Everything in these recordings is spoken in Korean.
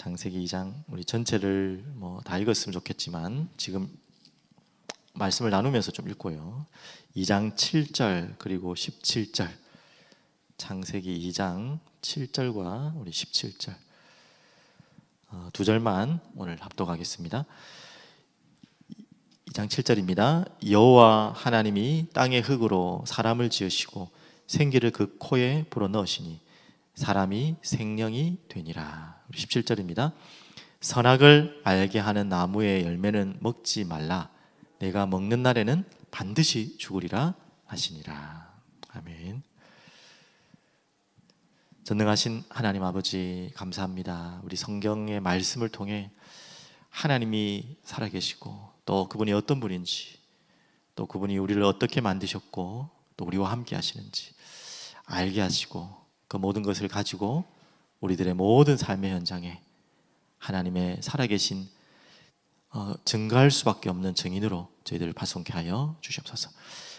창세기 2장 우리 전체를 다 읽었으면 좋겠지만 지금 말씀을 나누면서 좀 읽고요. 2장 7절 그리고 17절, 창세기 2장 7절과 우리 17절 두 절만 오늘 합독하겠습니다. 2장 7절입니다. 여호와 하나님이 땅의 흙으로 사람을 지으시고 생기를 그 코에 불어넣으시니 사람이 생명이 되니라. 17절입니다. 선악을 알게 하는 나무의 열매는 먹지 말라. 내가 먹는 날에는 반드시 죽으리라 하시니라. 아멘. 전능하신 하나님 아버지 감사합니다. 우리 성경의 말씀을 통해 하나님이 살아계시고 또 그분이 어떤 분인지, 또 그분이 우리를 어떻게 만드셨고 또 우리와 함께 하시는지 알게 하시고 그 모든 것을 가지고 우리들의 모든 삶의 현장에 하나님의 살아계신 증거할 수밖에 없는 증인으로 저희들을 파송케 하여 주시옵소서.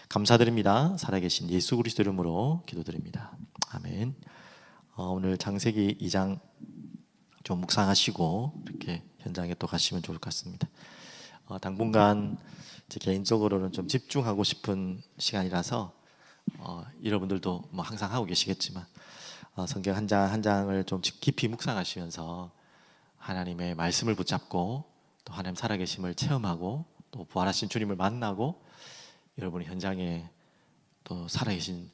감사드립니다. 살아계신 예수 그리스도 이름으로 기도드립니다. 아멘. 오늘 창세기 2장 좀 묵상하시고 이렇게 현장에 또 가시면 좋을 것 같습니다. 당분간 제 개인적으로는 좀 집중하고 싶은 시간이라서 여러분들도 항상 하고 계시겠지만 성경 한 장 한 장을 좀 깊이 묵상하시면서 하나님의 말씀을 붙잡고 또 하나님 살아계심을 체험하고 또 부활하신 주님을 만나고 여러분이 현장에 또 살아계신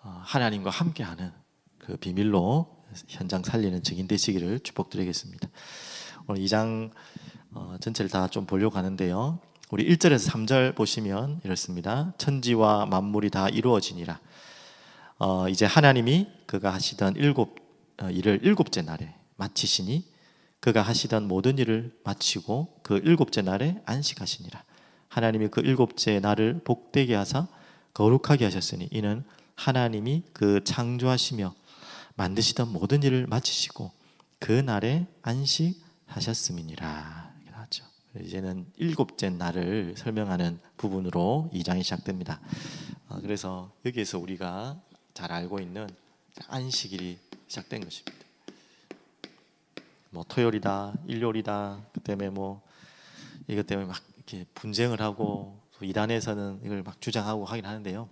하나님과 함께하는 그 비밀로 현장 살리는 증인 되시기를 축복드리겠습니다. 오늘 2장 전체를 다 좀 보려고 하는데요. 우리 1절에서 3절 보시면 이렇습니다. 천지와 만물이 다 이루어지니라. 이제 하나님이 그가 하시던 일을 일곱째 날에 마치시니 그가 하시던 모든 일을 마치고 그 일곱째 날에 안식하시니라. 하나님이 그 일곱째 날을 복되게 하사 거룩하게 하셨으니 이는 하나님이 그 창조하시며 만드시던 모든 일을 마치시고 그 날에 안식하셨음이니라. 나왔죠. 이제는 일곱째 날을 설명하는 부분으로 2장이 시작됩니다. 그래서 여기에서 우리가 잘 알고 있는 안식일이 시작된 것입니다. 토요일이다, 일요일이다, 그 때문에 이것 때문에 막 이렇게 분쟁을 하고 이단에서는 이걸 막 주장하고 하긴 하는데요.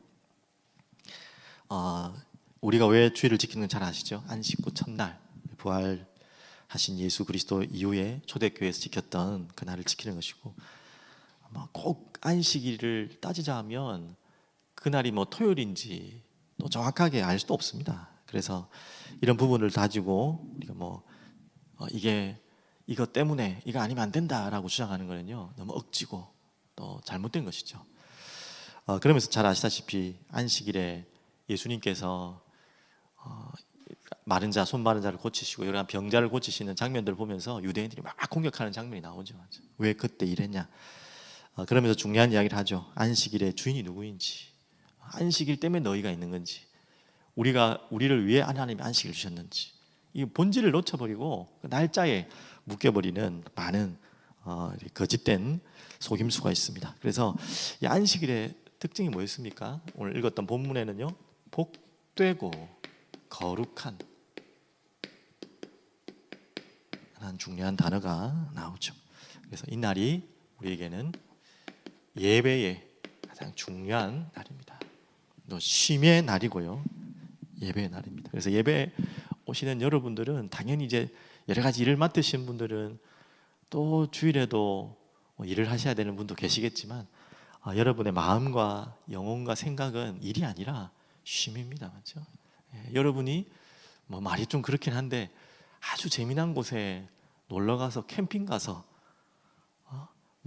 우리가 왜 주일을 지키는 건 잘 아시죠? 안식 후 첫날 부활하신 예수 그리스도 이후에 초대교회에서 지켰던 그 날을 지키는 것이고, 꼭 안식일을 따지자 하면 그날이 토요일인지 또 정확하게 알 수도 없습니다. 그래서 이런 부분을 가지고 우리가 이게 이것 때문에 이거 아니면 안 된다라고 주장하는 거는요 너무 억지고 또 잘못된 것이죠. 그러면서 잘 아시다시피 안식일에 예수님께서 마른 자, 손 마른 자를 고치시고 여러 병자를 고치시는 장면들을 보면서 유대인들이 막 공격하는 장면이 나오죠. 왜 그때 이랬냐? 그러면서 중요한 이야기를 하죠. 안식일의 주인이 누구인지, 안식일 때문에 너희가 있는 건지, 우리를 위해 하나님이 안식일을 주셨는지, 이 본질을 놓쳐버리고 그 날짜에 묶여버리는 많은 거짓된 속임수가 있습니다. 그래서 이 안식일의 특징이 뭐였습니까? 오늘 읽었던 본문에는요, 복되고 거룩한 하는 중요한 단어가 나오죠. 그래서 이 날이 우리에게는 예배의 가장 중요한 날입니다. 또 쉼의 날이고요, 예배의 날입니다. 그래서 예배 오시는 여러분들은 당연히 이제 여러 가지 일을 맡으신 분들은 또 주일에도 일을 하셔야 되는 분도 계시겠지만 여러분의 마음과 영혼과 생각은 일이 아니라 쉼입니다. 맞죠? 여러분이 말이 좀 그렇긴 한데 아주 재미난 곳에 놀러 가서 캠핑 가서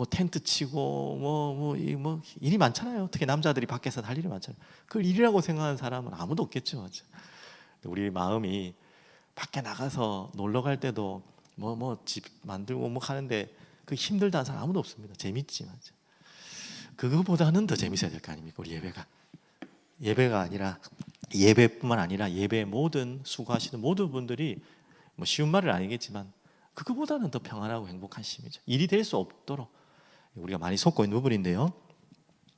텐트 치고 일이 많잖아요. 특히 남자들이 밖에서 할 일이 많잖아요. 그걸 일이라고 생각하는 사람은 아무도 없겠죠. 맞죠? 우리 마음이 밖에 나가서 놀러 갈 때도 집 만들고 하는데 그 힘들다는 사람 아무도 없습니다. 재밌지, 맞죠? 그거보다는 더 재밌어야 될 거 아닙니까? 우리 예배가 아니라, 예배뿐만 아니라 예배의 모든 수고하시는 모든 분들이 쉬운 말은 아니겠지만 그거보다는 더 평안하고 행복한 심이죠. 일이 될 수 없도록 우리가 많이 속고 있는 부분인데요.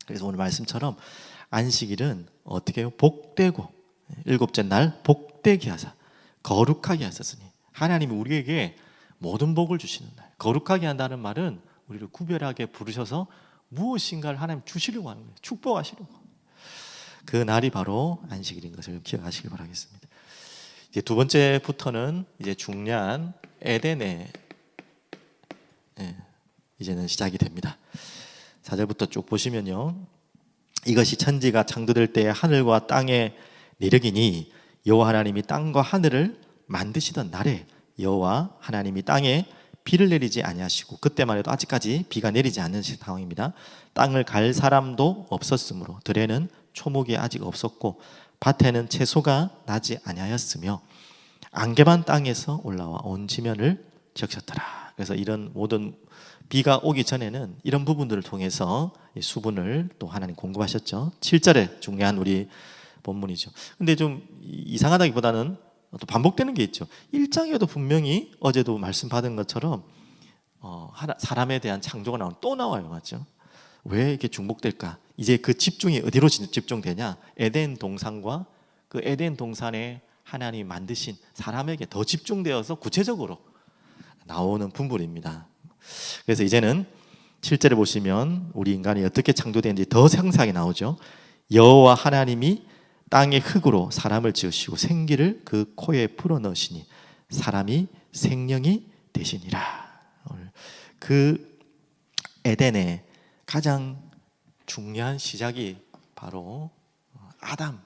그래서 오늘 말씀처럼 안식일은 어떻게 해요? 복되고 일곱째 날 복되게 하사 거룩하게 하셨으니, 하나님이 우리에게 모든 복을 주시는 날. 거룩하게 한다는 말은 우리를 구별하게 부르셔서 무엇인가를 하나님 주시려고 하는 거예요. 축복하시려고. 그 날이 바로 안식일인 것을 기억하시길 바라겠습니다. 이제 두 번째부터는 이제 중요한 에덴의 이제는 시작이 됩니다. 4절부터 쭉 보시면요, 이것이 천지가 창조될 때에 하늘과 땅의 내력이니 여호와 하나님이 땅과 하늘을 만드시던 날에 여호와 하나님이 땅에 비를 내리지 아니하시고, 그때만 해도 아직까지 비가 내리지 않는 상황입니다. 땅을 갈 사람도 없었으므로 들에는 초목이 아직 없었고 밭에는 채소가 나지 아니하였으며 안개만 땅에서 올라와 온 지면을 적셨더라. 그래서 이런 모든 비가 오기 전에는 이런 부분들을 통해서 수분을 또 하나님 공급하셨죠. 7절에 중요한 우리 본문이죠. 근데 좀 이상하다기보다는 또 반복되는 게 있죠. 1장에도 분명히 어제도 말씀 받은 것처럼 사람에 대한 창조가 또 나와요. 맞죠? 왜 이렇게 중복될까? 이제 그 집중이 어디로 집중되냐? 에덴 동산과 그 에덴 동산에 하나님이 만드신 사람에게 더 집중되어서 구체적으로 나오는 분부입니다. 그래서 이제는 7절에 보시면 우리 인간이 어떻게 창조되는지 더 상세하게 나오죠. 여호와 하나님이 땅의 흙으로 사람을 지으시고 생기를 그 코에 풀어넣으시니 사람이 생명이 되시니라. 그 에덴의 가장 중요한 시작이 바로 아담,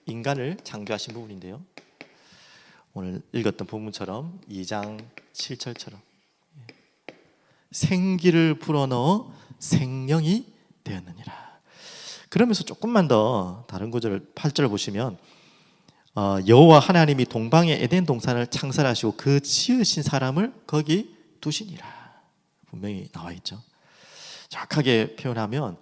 인간을 창조하신 부분인데요, 오늘 읽었던 본문처럼 2장 7절처럼 생기를 불어넣어 생명이 되었느니라. 그러면서 조금만 더 다른 구절 8절을 보시면 여호와 하나님이 동방의 에덴 동산을 창설하시고 그 지으신 사람을 거기 두시니라. 분명히 나와 있죠. 정확하게 표현하면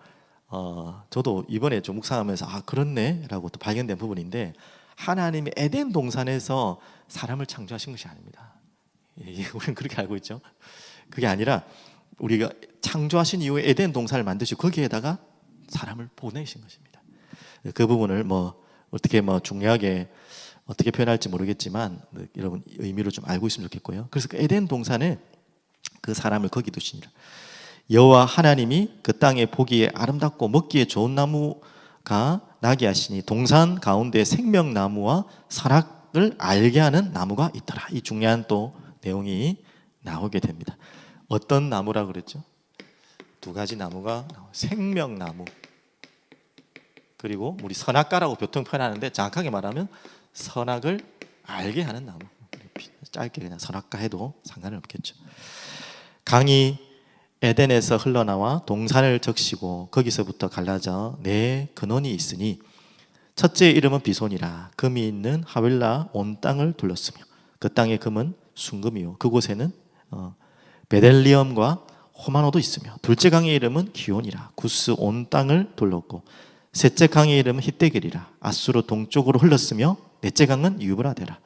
저도 이번에 좀 묵상하면서 그렇네 라고 또 발견된 부분인데, 하나님이 에덴 동산에서 사람을 창조하신 것이 아닙니다. 우리는 그렇게 알고 있죠. 그게 아니라 우리가 창조하신 이후에 에덴 동산을 만드시고 거기에다가 사람을 보내신 것입니다. 그 부분을 어떻게 중요하게 어떻게 표현할지 모르겠지만 여러분 의미로 좀 알고 있으면 좋겠고요. 그래서 그 에덴 동산에 그 사람을 거기 두시니라. 여호와 하나님이 그 땅에 보기에 아름답고 먹기에 좋은 나무가 나게 하시니 동산 가운데 생명나무와 선악을 알게 하는 나무가 있더라. 이 중요한 또 내용이 나오게 됩니다. 어떤 나무라 그랬죠? 두 가지 나무가 생명나무, 그리고 우리 선악과라고 보통 표현하는데 정확하게 말하면 선악을 알게 하는 나무. 짧게 그냥 선악과 해도 상관은 없겠죠. 강이 에덴에서 흘러나와 동산을 적시고 거기서부터 갈라져 네 근원이 있으니 첫째 이름은 비손이라. 금이 있는 하윌라 온 땅을 둘렀으며 그 땅의 금은 순금이요 그곳에는 베델리엄과 호마노도 있으며 둘째 강의 이름은 기온이라. 구스 온 땅을 둘렀고 셋째 강의 이름은 히데겔이라. 아수르 동쪽으로 흘렀으며 넷째 강은 유브라데라.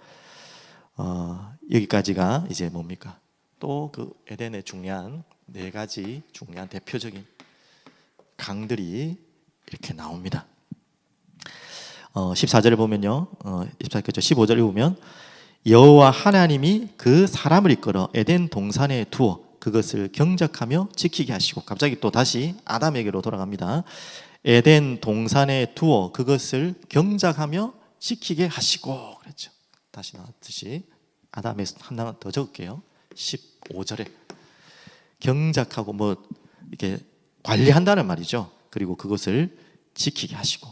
여기까지가 이제 뭡니까? 또 그 에덴의 중요한 네 가지 중요한 대표적인 강들이 이렇게 나옵니다. 14절에 보면요, 15절에 보면 여호와 하나님이 그 사람을 이끌어 에덴 동산에 두어 그것을 경작하며 지키게 하시고, 갑자기 또 다시 아담에게로 돌아갑니다. 에덴 동산에 두어 그것을 경작하며 지키게 하시고 그랬죠. 다시 나왔듯이 아담에서 하나 더 적을게요. 15절에 경작하고 이렇게 관리한다는 말이죠. 그리고 그것을 지키게 하시고,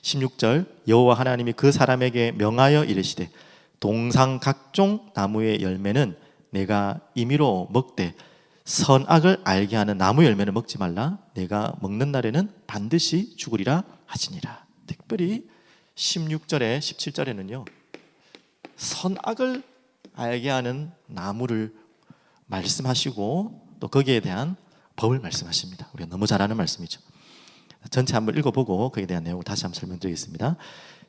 16절 여호와 하나님이 그 사람에게 명하여 이르시되 동산 각종 나무의 열매는 내가 임의로 먹되 선악을 알게 하는 나무 열매는 먹지 말라. 내가 먹는 날에는 반드시 죽으리라 하시니라. 특별히 16절에 17절에는요 선악을 알게 하는 나무를 말씀하시고 또 거기에 대한 법을 말씀하십니다. 우리가 너무 잘 아는 말씀이죠. 전체 한번 읽어보고 거기에 대한 내용을 다시 한번 설명드리겠습니다.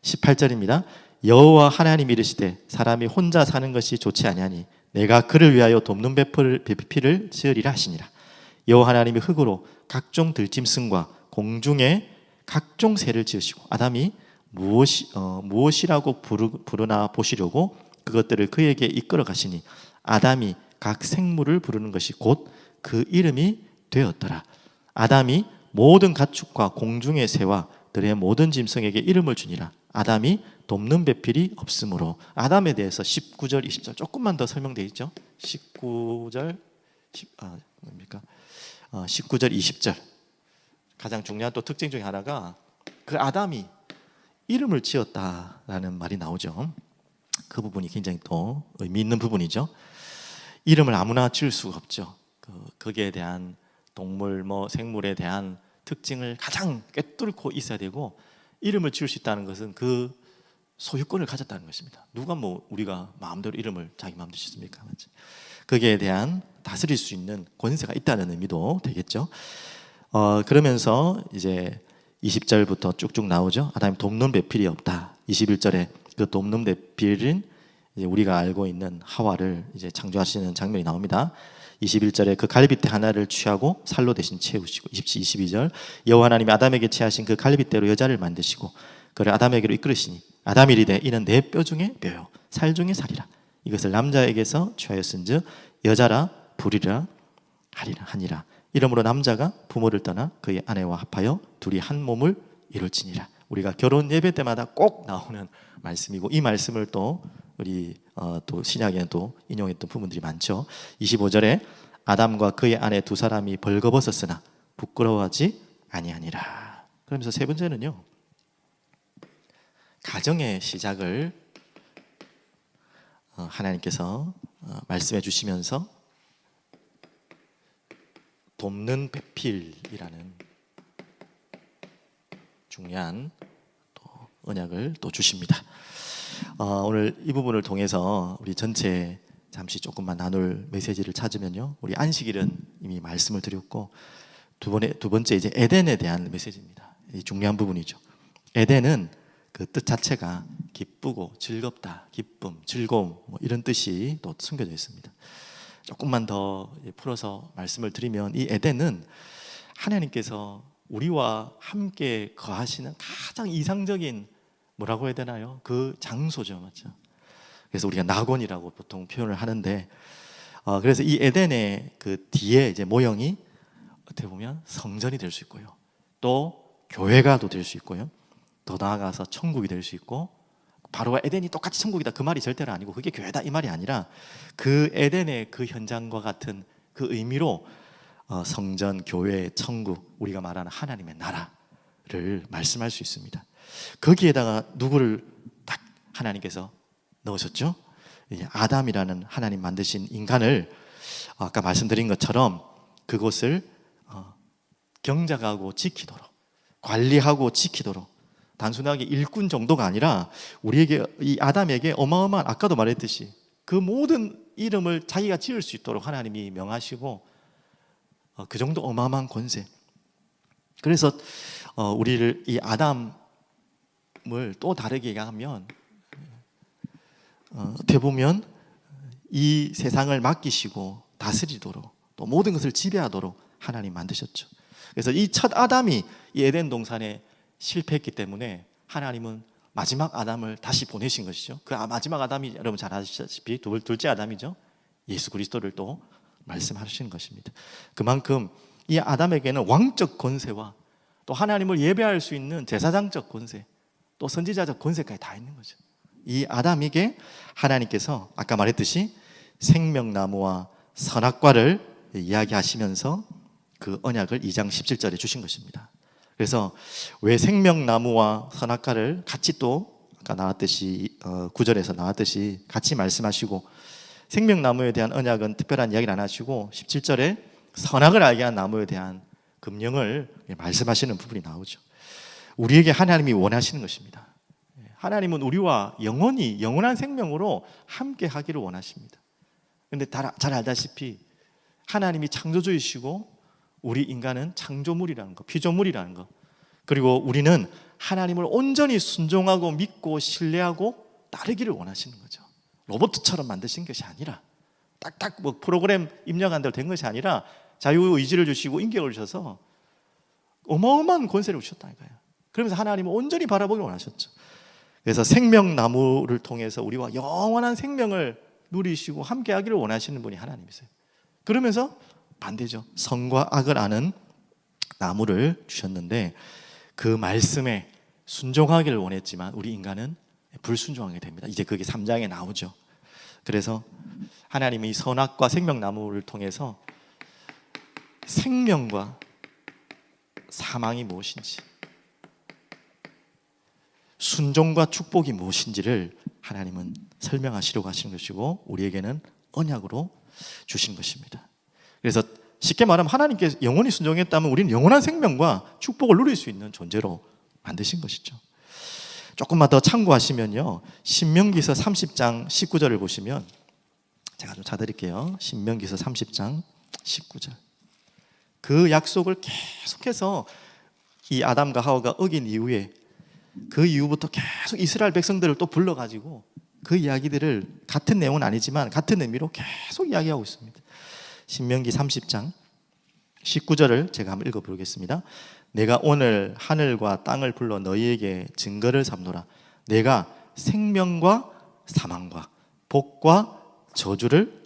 18절입니다. 여호와 하나님이 이르시되 사람이 혼자 사는 것이 좋지 아니하니 내가 그를 위하여 돕는 배필을 지으리라 하시니라. 여호와 하나님이 흙으로 각종 들짐승과 공중의 각종 새를 지으시고 아담이 무엇이라고 부르나 보시려고 그것들을 그에게 이끌어 가시니 아담이 각 생물을 부르는 것이 곧 그 이름이 되었더라. 아담이 모든 가축과 공중의 새와 들의 모든 짐승에게 이름을 주니라. 아담이 돕는 배필이 없으므로. 아담에 대해서 19절 20절 조금만 더 설명되어 있죠. 19절 19절 20절 가장 중요한 또 특징 중에 하나가 그 아담이 이름을 지었다라는 말이 나오죠. 그 부분이 굉장히 또 의미 있는 부분이죠. 이름을 아무나 지을 수가 없죠. 거기에 대한 동물 생물에 대한 특징을 가장 꿰뚫고 있어야 되고, 이름을 지을 수 있다는 것은 그 소유권을 가졌다는 것입니다. 누가 우리가 마음대로 이름을 자기 마음대로 짓습니까? 거기에 대한 다스릴 수 있는 권세가 있다는 의미도 되겠죠. 그러면서 이제 20절부터 쭉쭉 나오죠. 아담이 돕는 배필이 없다. 21절에 그 돕는 배필은 이제 우리가 알고 있는 하와를 이제 창조하시는 장면이 나옵니다. 21절에 그 갈빗대 하나를 취하고 살로 대신 채우시고, 22절 여호와 하나님이 아담에게 취하신 그 갈빗대로 여자를 만드시고 그를 아담에게로 이끌으시니 아담이 이르되 이는 내 뼈 중에 뼈요 살 중에 살이라. 이것을 남자에게서 취하였은즉 여자라 부리라 하니라. 이러므로 남자가 부모를 떠나 그의 아내와 합하여 둘이 한 몸을 이룰지니라. 우리가 결혼 예배 때마다 꼭 나오는 말씀이고, 이 말씀을 또 우리 또 신약에는 또 인용했던 부분들이 많죠. 25절에 아담과 그의 아내 두 사람이 벌거벗었으나 부끄러워하지 아니하니라. 그러면서 세 번째는요, 가정의 시작을 하나님께서 말씀해 주시면서 돕는 배필이라는 중요한 또 언약을 또 주십니다. 오늘 이 부분을 통해서 우리 전체 잠시 조금만 나눌 메시지를 찾으면요, 우리 안식일은 이미 말씀을 드렸고, 두 번째 이제 에덴에 대한 메시지입니다. 이 중요한 부분이죠. 에덴은 그 뜻 자체가 기쁘고 즐겁다, 기쁨, 즐거움 이런 뜻이 또 숨겨져 있습니다. 조금만 더 풀어서 말씀을 드리면, 이 에덴은 하나님께서 우리와 함께 거하시는 가장 이상적인, 뭐라고 해야 되나요? 그 장소죠, 맞죠? 그래서 우리가 낙원이라고 보통 표현을 하는데, 그래서 이 에덴의 그 뒤에 이제 모형이 어떻게 보면 성전이 될 수 있고요, 또 교회가 또 될 수 있고요, 더 나아가서 천국이 될 수 있고, 바로 에덴이 똑같이 천국이다 그 말이 절대로 아니고 그게 교회다 이 말이 아니라, 그 에덴의 그 현장과 같은 그 의미로 성전, 교회, 천국, 우리가 말하는 하나님의 나라를 말씀할 수 있습니다. 거기에다가 누구를 딱 하나님께서 넣으셨죠? 아담이라는 하나님 만드신 인간을 아까 말씀드린 것처럼 그곳을 경작하고 지키도록, 관리하고 지키도록, 단순하게 일꾼 정도가 아니라 우리에게, 이 아담에게 어마어마한, 아까도 말했듯이 그 모든 이름을 자기가 지을 수 있도록 하나님이 명하시고, 그 정도 어마어마한 권세. 그래서 우리를, 이 아담을 또 다르게 얘기하면, 어떻게 보면 이 세상을 맡기시고 다스리도록, 또 모든 것을 지배하도록 하나님 만드셨죠. 그래서 이 첫 아담이 이 에덴 동산에 실패했기 때문에 하나님은 마지막 아담을 다시 보내신 것이죠. 그 마지막 아담이 여러분 잘 아시다시피 둘째 아담이죠. 예수 그리스도를 또 말씀하시는 것입니다. 그만큼 이 아담에게는 왕적 권세와 또 하나님을 예배할 수 있는 제사장적 권세, 또 선지자적 권세까지 다 있는 거죠. 이 아담에게 하나님께서 아까 말했듯이 생명나무와 선악과를 이야기하시면서 그 언약을 2장 17절에 주신 것입니다. 그래서 왜 생명나무와 선악과를 같이, 또 아까 나왔듯이 9절에서 나왔듯이 같이 말씀하시고, 생명나무에 대한 언약은 특별한 이야기를 안 하시고 17절에 선악을 알게 한 나무에 대한 금령을 말씀하시는 부분이 나오죠. 우리에게 하나님이 원하시는 것입니다. 하나님은 우리와 영원한 생명으로 함께 하기를 원하십니다. 그런데 잘 알다시피 하나님이 창조주이시고 우리 인간은 창조물이라는 거, 피조물이라는 거, 그리고 우리는 하나님을 온전히 순종하고 믿고 신뢰하고 따르기를 원하시는 거죠. 로봇처럼 만드신 것이 아니라, 딱딱 프로그램 입력한 대로 된 것이 아니라 자유의지를 주시고 인격을 주셔서 어마어마한 권세를 주셨다니까요. 그러면서 하나님은 온전히 바라보기를 원하셨죠. 그래서 생명나무를 통해서 우리와 영원한 생명을 누리시고 함께하기를 원하시는 분이 하나님이세요. 그러면서 반대죠. 선과 악을 아는 나무를 주셨는데 그 말씀에 순종하기를 원했지만 우리 인간은 불순종하게 됩니다. 이제 그게 3장에 나오죠. 그래서 하나님이 선악과 생명나무를 통해서 생명과 사망이 무엇인지, 순종과 축복이 무엇인지를 하나님은 설명하시려고 하시는 것이고 우리에게는 언약으로 주신 것입니다. 그래서 쉽게 말하면 하나님께 영원히 순종했다면 우리는 영원한 생명과 축복을 누릴 수 있는 존재로 만드신 것이죠. 조금만 더 참고하시면요, 신명기서 30장 19절을 보시면, 제가 좀 찾아드릴게요. 신명기서 30장 19절. 그 약속을 계속해서 이 아담과 하와가 어긴 이후에 그 이후부터 계속 이스라엘 백성들을 또 불러가지고 그 이야기들을 같은 내용은 아니지만 같은 의미로 계속 이야기하고 있습니다. 신명기 30장 19절을 제가 한번 읽어보겠습니다. 내가 오늘 하늘과 땅을 불러 너희에게 증거를 삼노라. 내가 생명과 사망과 복과 저주를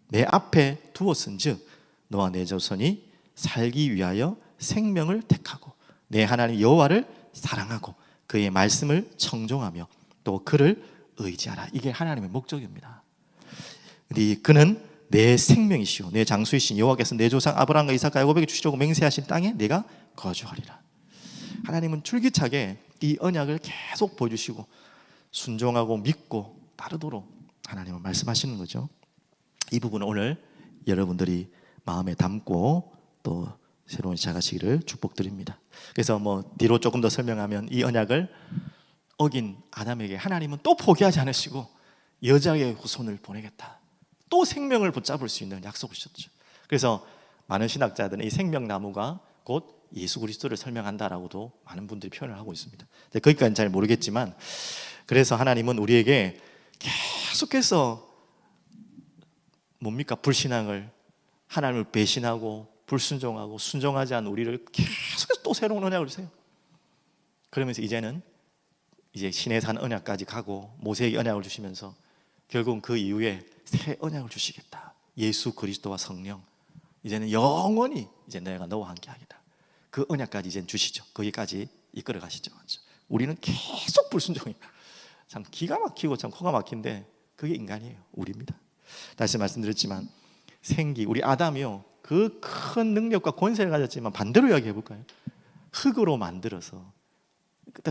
내 앞에 두었은즉 너와 내 자손이 살기 위하여 생명을 택하고 내 하나님 여호와를 사랑하고 그의 말씀을 청종하며 또 그를 의지하라. 이게 하나님의 목적입니다. 그는 내 생명이시오 내 장수이신 여호와께서 내 조상 아브라함과 이삭과 야곱에게 주시려고 맹세하신 땅에 내가 거주하리라. 하나님은 줄기차게 이 언약을 계속 보여주시고 순종하고 믿고 따르도록 하나님은 말씀하시는 거죠. 이 부분은 오늘 여러분들이 마음에 담고 또 새로운 시작하시기를 축복드립니다. 그래서 뒤로 조금 더 설명하면 이 언약을 어긴 아담에게 하나님은 또 포기하지 않으시고 여자의 후손을 보내겠다, 또 생명을 붙잡을 수 있는 약속을 주셨죠. 그래서 많은 신학자들은 이 생명나무가 곧 예수 그리스도를 설명한다라고도 많은 분들이 표현을 하고 있습니다. 거기까지는 잘 모르겠지만, 그래서 하나님은 우리에게 계속해서 불신앙을, 하나님을 배신하고 불순종하고 순종하지 않은 우리를 계속해서 또 새로운 언약을 주세요. 그러면서 이제는 신의 산 언약까지 가고 모세에게 언약을 주시면서 결국은 그 이후에 새 언약을 주시겠다. 예수 그리스도와 성령, 이제는 영원히 이제 내가 너와 함께 하겠다. 그 언약까지 이제 주시죠. 거기까지 이끌어 가시죠. 우리는 계속 불순종이에요. 참 기가 막히고 참 코가 막힌데 그게 인간이에요. 우리입니다. 다시 말씀드렸지만 우리 아담이요, 그 큰 능력과 권세를 가졌지만 반대로 이야기해 볼까요? 흙으로 만들어서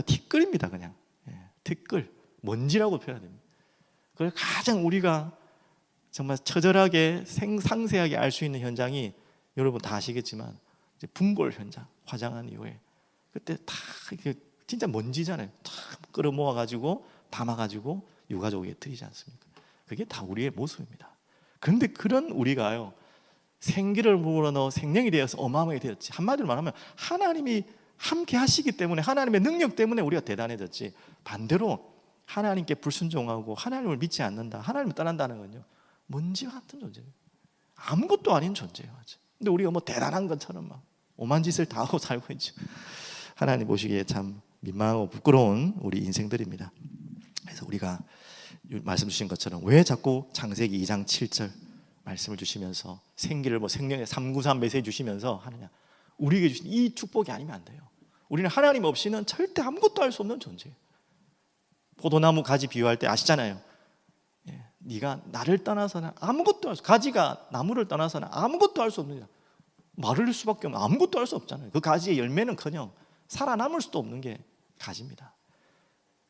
티끌입니다. 그냥 티끌, 먼지라고 표현합니다. 그래서 가장 우리가 정말 처절하게 상세하게 알 수 있는 현장이, 여러분 다 아시겠지만 이제 분골 현장, 화장한 이후에 그때 다 진짜 먼지잖아요. 다 끌어모아 가지고 담아 가지고 유가족에게 드리지 않습니까? 그게 다 우리의 모습입니다. 그런데 그런 우리가요, 생기를 불어넣어 생명이 되어서 어마어마하게 되었지. 한마디로 말하면 하나님이 함께 하시기 때문에, 하나님의 능력 때문에 우리가 대단해졌지, 반대로 하나님께 불순종하고 하나님을 믿지 않는다, 하나님을 떠난다는 건요, 먼지와 같은 존재예요. 아무것도 아닌 존재예요. 근데 우리가 대단한 것처럼 막 오만 짓을 다 하고 살고 있죠. 하나님 보시기에 참 민망하고 부끄러운 우리 인생들입니다. 그래서 우리가 말씀 주신 것처럼 왜 자꾸 창세기 2장 7절 말씀을 주시면서 생기를 생명의 393 메시지 주시면서 하느냐? 우리에게 주신 이 축복이 아니면 안 돼요. 우리는 하나님 없이는 절대 아무것도 할 수 없는 존재예요. 포도나무 가지 비유할 때 아시잖아요. 네가 나를 떠나서는 아무것도 할 수, 가지가 나무를 떠나서는 아무것도 할 수 없느냐? 마를 수밖에 없는, 아무것도 할 수 없잖아요. 그 가지의 열매는커녕 살아남을 수도 없는 게 가지입니다.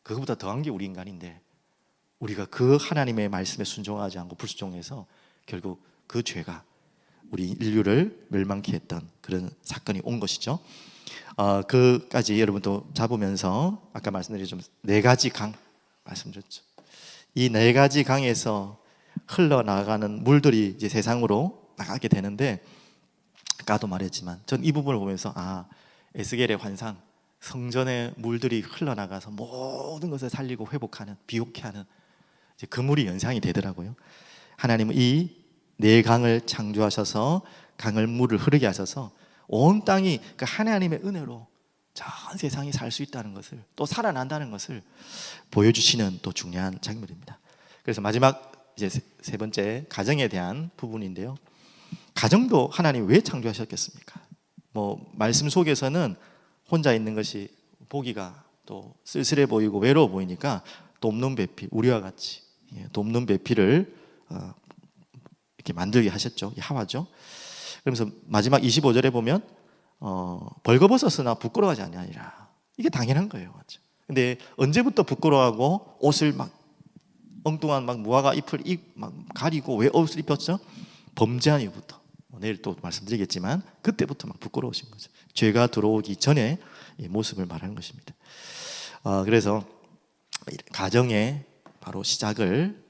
그것보다 더한 게 우리 인간인데, 우리가 그 하나님의 말씀에 순종하지 않고 불순종해서 결국 그 죄가 우리 인류를 멸망케 했던 그런 사건이 온 것이죠. 그까지 여러분도 잡으면서 아까 말씀드린 좀 4가지 강 말씀드렸죠. 이 4가지 강에서 흘러나가는 물들이 이제 세상으로 나가게 되는데, 아까도 말했지만 전 이 부분을 보면서 에스겔의 환상, 성전의 물들이 흘러나가서 모든 것을 살리고 회복하는, 비옥케 하는 이제 그 물이 연상이 되더라고요. 하나님은 이 4강을 창조하셔서 강을 물을 흐르게 하셔서 온 땅이 그 하나님의 은혜로 전 세상이 살 수 있다는 것을, 또 살아난다는 것을 보여주시는 또 중요한 장면입니다. 그래서 마지막 이제 세 번째 가정에 대한 부분인데요. 가정도 하나님 왜 창조하셨겠습니까? 뭐 말씀 속에서는 혼자 있는 것이 보기가 또 쓸쓸해 보이고 외로워 보이니까 돕는 배필, 우리와 같이 돕는 배필을 이렇게 만들게 하셨죠. 이 하와죠. 그러면서 마지막 25절에 보면 벌거벗었으나 부끄러워하지 아니하니라. 이게 당연한 거예요, 맞죠? 근데 언제부터 부끄러워하고 옷을 막 엉뚱한 막 무화과 잎을 막 가리고 왜 옷을 입혔죠? 범죄한 이후부터. 내일 또 말씀드리겠지만 그때부터 막 부끄러우신 거죠. 죄가 들어오기 전에 이 모습을 말하는 것입니다. 그래서 가정의 바로 시작을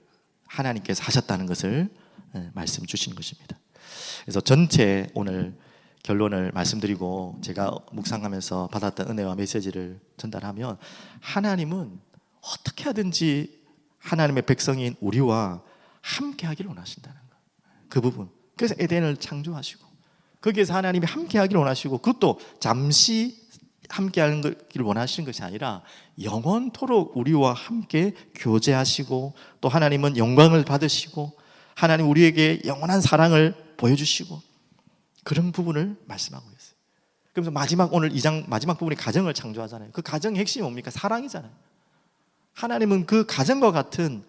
하나님께서 하셨다는 것을 말씀 주신 것입니다. 그래서 전체 오늘 결론을 말씀드리고 제가 묵상하면서 받았던 은혜와 메시지를 전달하면 하나님은 어떻게 하든지 하나님의 백성인 우리와 함께 하기를 원하신다는 거예요. 그 부분. 그래서 에덴을 창조하시고 거기에서 하나님이 함께 하기를 원하시고 그것도 잠시 함께 하는 걸 원하시는 것이 아니라 영원토록 우리와 함께 교제하시고 또 하나님은 영광을 받으시고 하나님 우리에게 영원한 사랑을 보여주시고 그런 부분을 말씀하고 있어요. 그래서 마지막 오늘 2장 마지막 부분이 가정을 창조하잖아요. 그 가정의 핵심이 뭡니까? 사랑이잖아요. 하나님은 그 가정과 같은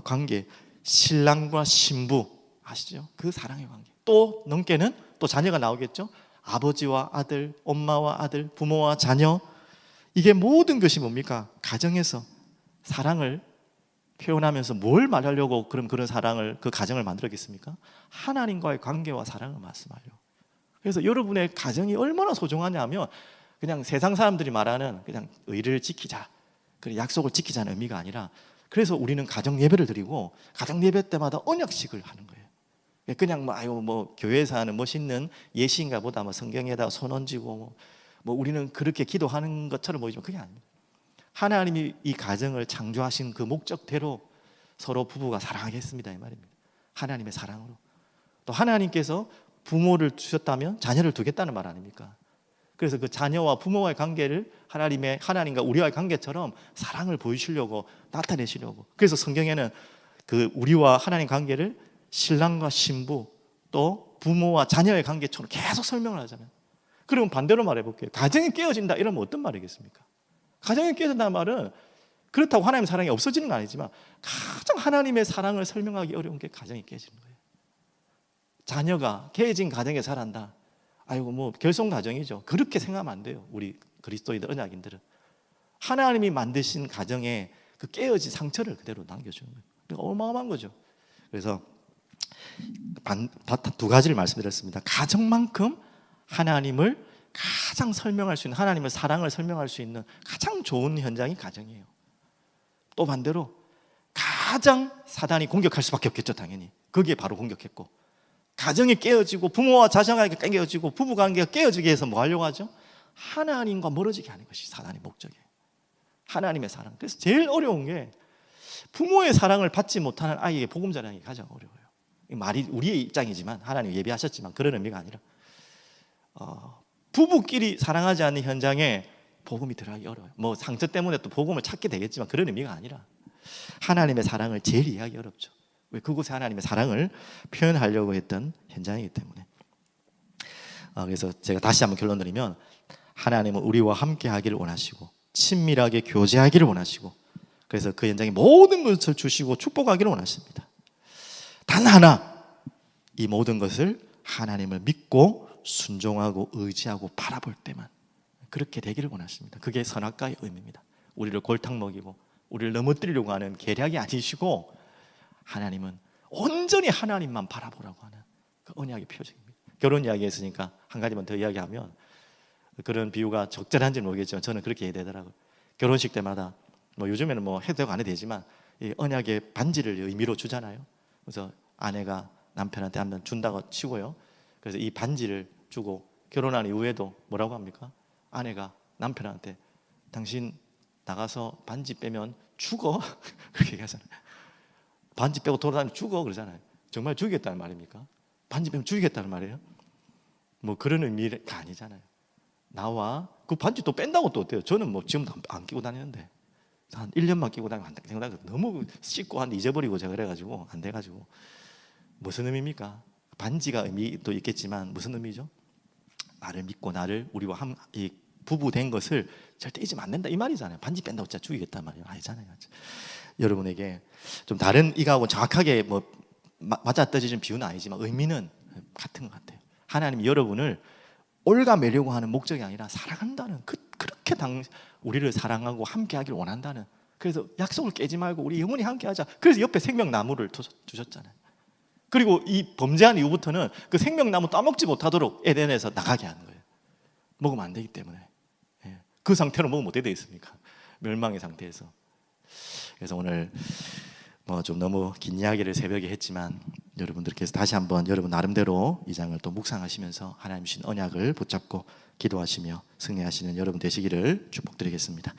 관계, 신랑과 신부 아시죠? 그 사랑의 관계. 또 넘게는 또 자녀가 나오겠죠? 아버지와 아들, 엄마와 아들, 부모와 자녀. 이게 모든 것이 뭡니까? 가정에서 사랑을 표현하면서 뭘 말하려고 그런 사랑을 그 가정을 만들었겠습니까? 하나님과의 관계와 사랑을 말씀하려고. 그래서 여러분의 가정이 얼마나 소중하냐면 그냥 세상 사람들이 말하는 그냥 의를 지키자, 그 약속을 지키자는 의미가 아니라 그래서 우리는 가정 예배를 드리고 가정 예배 때마다 언약식을 하는 거예요. 그냥 뭐 교회에서 하는 멋있는 예시인가 보다 뭐 성경에다 손 얹고 뭐 우리는 그렇게 기도하는 것처럼 보이지만 그게 아닙니다. 하나님이 이 가정을 창조하신 그 목적대로 서로 부부가 사랑하겠습니다 이 말입니다. 하나님의 사랑으로. 또 하나님께서 부모를 주셨다면 자녀를 두겠다는 말 아닙니까? 그래서 그 자녀와 부모와의 관계를 하나님과 우리와의 관계처럼 사랑을 보이시려고 나타내시려고. 그래서 성경에는 그 우리와 하나님 관계를 신랑과 신부 또 부모와 자녀의 관계처럼 계속 설명을 하잖아요. 그러면 반대로 말해볼게요. 가정이 깨어진다 이러면 어떤 말이겠습니까? 가정이 깨어진다는 말은 그렇다고 하나님의 사랑이 없어지는 건 아니지만 가장 하나님의 사랑을 설명하기 어려운 게 가정이 깨지는 거예요. 자녀가 깨어진 가정에 자란다. 아이고 뭐 결손 가정이죠. 그렇게 생각하면 안 돼요. 우리 그리스도인들 언약인들은 하나님이 만드신 가정에 그 깨어진 상처를 그대로 남겨주는 거예요. 그러니까 어마어마한 거죠. 그래서 두 가지를 말씀드렸습니다. 가정만큼 하나님을 가장 설명할 수 있는 하나님의 사랑을 설명할 수 있는 가장 좋은 현장이 가정이에요. 또 반대로 가장 사단이 공격할 수밖에 없겠죠. 당연히 거기에 바로 공격했고 가정이 깨어지고 부모와 자녀가 깨어지고 부부관계가 깨어지게 해서 뭐 하려고 하죠? 하나님과 멀어지게 하는 것이 사단의 목적이에요. 하나님의 사랑. 그래서 제일 어려운 게 부모의 사랑을 받지 못하는 아이에게 복음 전하기 가장 어려워요. 이 말이 우리의 입장이지만 하나님 예비하셨지만 그런 의미가 아니라 부부끼리 사랑하지 않는 현장에 복음이 들어가기 어려워요. 뭐 상처 때문에 또 복음을 찾게 되겠지만 그런 의미가 아니라 하나님의 사랑을 제일 이해하기 어렵죠. 왜? 그곳에 하나님의 사랑을 표현하려고 했던 현장이기 때문에. 그래서 제가 다시 한번 결론 드리면 하나님은 우리와 함께 하기를 원하시고 친밀하게 교제하기를 원하시고 그래서 그 현장에 모든 것을 주시고 축복하기를 원하십니다. 단 하나 이 모든 것을 하나님을 믿고 순종하고 의지하고 바라볼 때만 그렇게 되기를 원하십니다. 그게 선악과의 의미입니다. 우리를 골탕 먹이고 우리를 넘어뜨리려고 하는 계략이 아니시고 하나님은 온전히 하나님만 바라보라고 하는 그 언약의 표적입니다. 결혼 이야기 했으니까 한 가지만 더 이야기하면 그런 비유가 적절한지는 모르겠지만 저는 그렇게 이해되더라고요. 결혼식 때마다 뭐 요즘에는 뭐 해도 되고 안 해도 되지만 이 언약의 반지를 의미로 주잖아요. 그래서 아내가 남편한테 한번 준다고 치고요. 그래서 이 반지를 주고 결혼한 이후에도 뭐라고 합니까? 아내가 남편한테 당신 나가서 반지 빼면 죽어 그렇게 얘기하잖아요. 반지 빼고 돌아다니면 죽어 그러잖아요. 정말 죽이겠다는 말입니까? 반지 빼면 죽이겠다는 말이에요? 뭐 그런 의미가 아니잖아요. 나와 그 반지 또 뺀다고 또 어때요? 저는 뭐 지금도 안 끼고 다니는데 한 1년만 끼고 다니면 안 된다. 너무 씻고 한 잊어버리고 제가 그래가지고 안 돼가지고. 무슨 의미입니까? 반지가 의미도 있겠지만 무슨 의미죠? 나를 믿고 나를 우리와 이 부부 된 것을 절대 잊으면 안 된다 이 말이잖아요. 반지 뺀다고 진짜 죽이겠단 말이에요. 아니잖아요. 여러분에게 좀 다른 이거하고 정확하게 뭐 맞아떨어지는 비유는 아니지만 의미는 같은 것 같아요. 하나님이 여러분을 올가매려고 하는 목적이 아니라 사랑한다는 그렇게 우리를 사랑하고 함께하기를 원한다는, 그래서 약속을 깨지 말고 우리 영원히 함께하자. 그래서 옆에 생명나무를 두셨잖아요. 그리고 이 범죄한 이후부터는 그 생명나무 따먹지 못하도록 에덴에서 나가게 하는 거예요. 먹으면 안 되기 때문에. 그 상태로 먹으면 어떻게 되겠습니까? 멸망의 상태에서. 그래서 오늘 뭐 좀 너무 긴 이야기를 새벽에 했지만 여러분들께서 다시 한번 여러분 나름대로 이 장을 또 묵상하시면서 하나님 주신 언약을 붙잡고 기도하시며 승리하시는 여러분 되시기를 축복드리겠습니다.